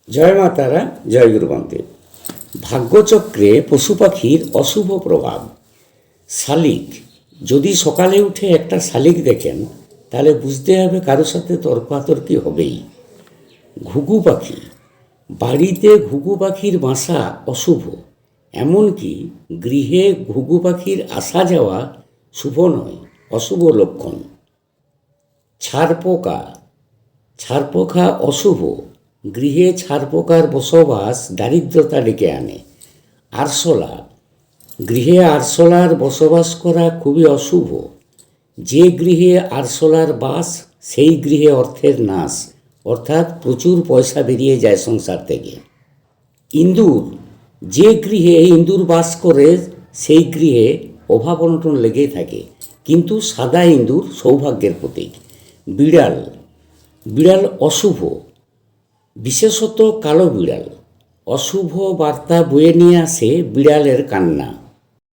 জয় মা তারা, জয় গুরু বামদেব। ভাগ্যচক্রে পশু পাখির অশুভ প্রভাব। শালিক, যদি সকালে উঠে একটা শালিক দেখেন তাহলে বুঝতে হবে কারোর সাথে তর্কাতর্কি হবেই। ঘুঘু পাখি, বাড়িতে ঘুঘু পাখির বাসা অশুভ, এমনকি গৃহে ঘুঘু পাখির আসা যাওয়া শুভ নয়, অশুভ লক্ষণ। ছারপোকা, ছারপোকা অশুভ, গৃহে ছারপোকার বসবাস দারিদ্রতা ডেকে আনে। আরশোলা, গৃহে আরশোলার বসবাস করা খুবই অশুভ। যে গৃহে আরশোলার বাস সেই গৃহে অর্থের নাশ, অর্থাৎ প্রচুর পয়সা বেরিয়ে যায় সংসার থেকে। ইঁদুর, যে গৃহে ইঁদুর বাস করে সেই গৃহে অভাব অনটন লেগেই থাকে, কিন্তু সাদা ইঁদুর সৌভাগ্যের প্রতীক। বিড়াল, বিড়াল অশুভ, বিশেষত কালো বিড়াল। অশুভ বার্তা বয়ে নিয়ে আসে বিড়ালের কান্না।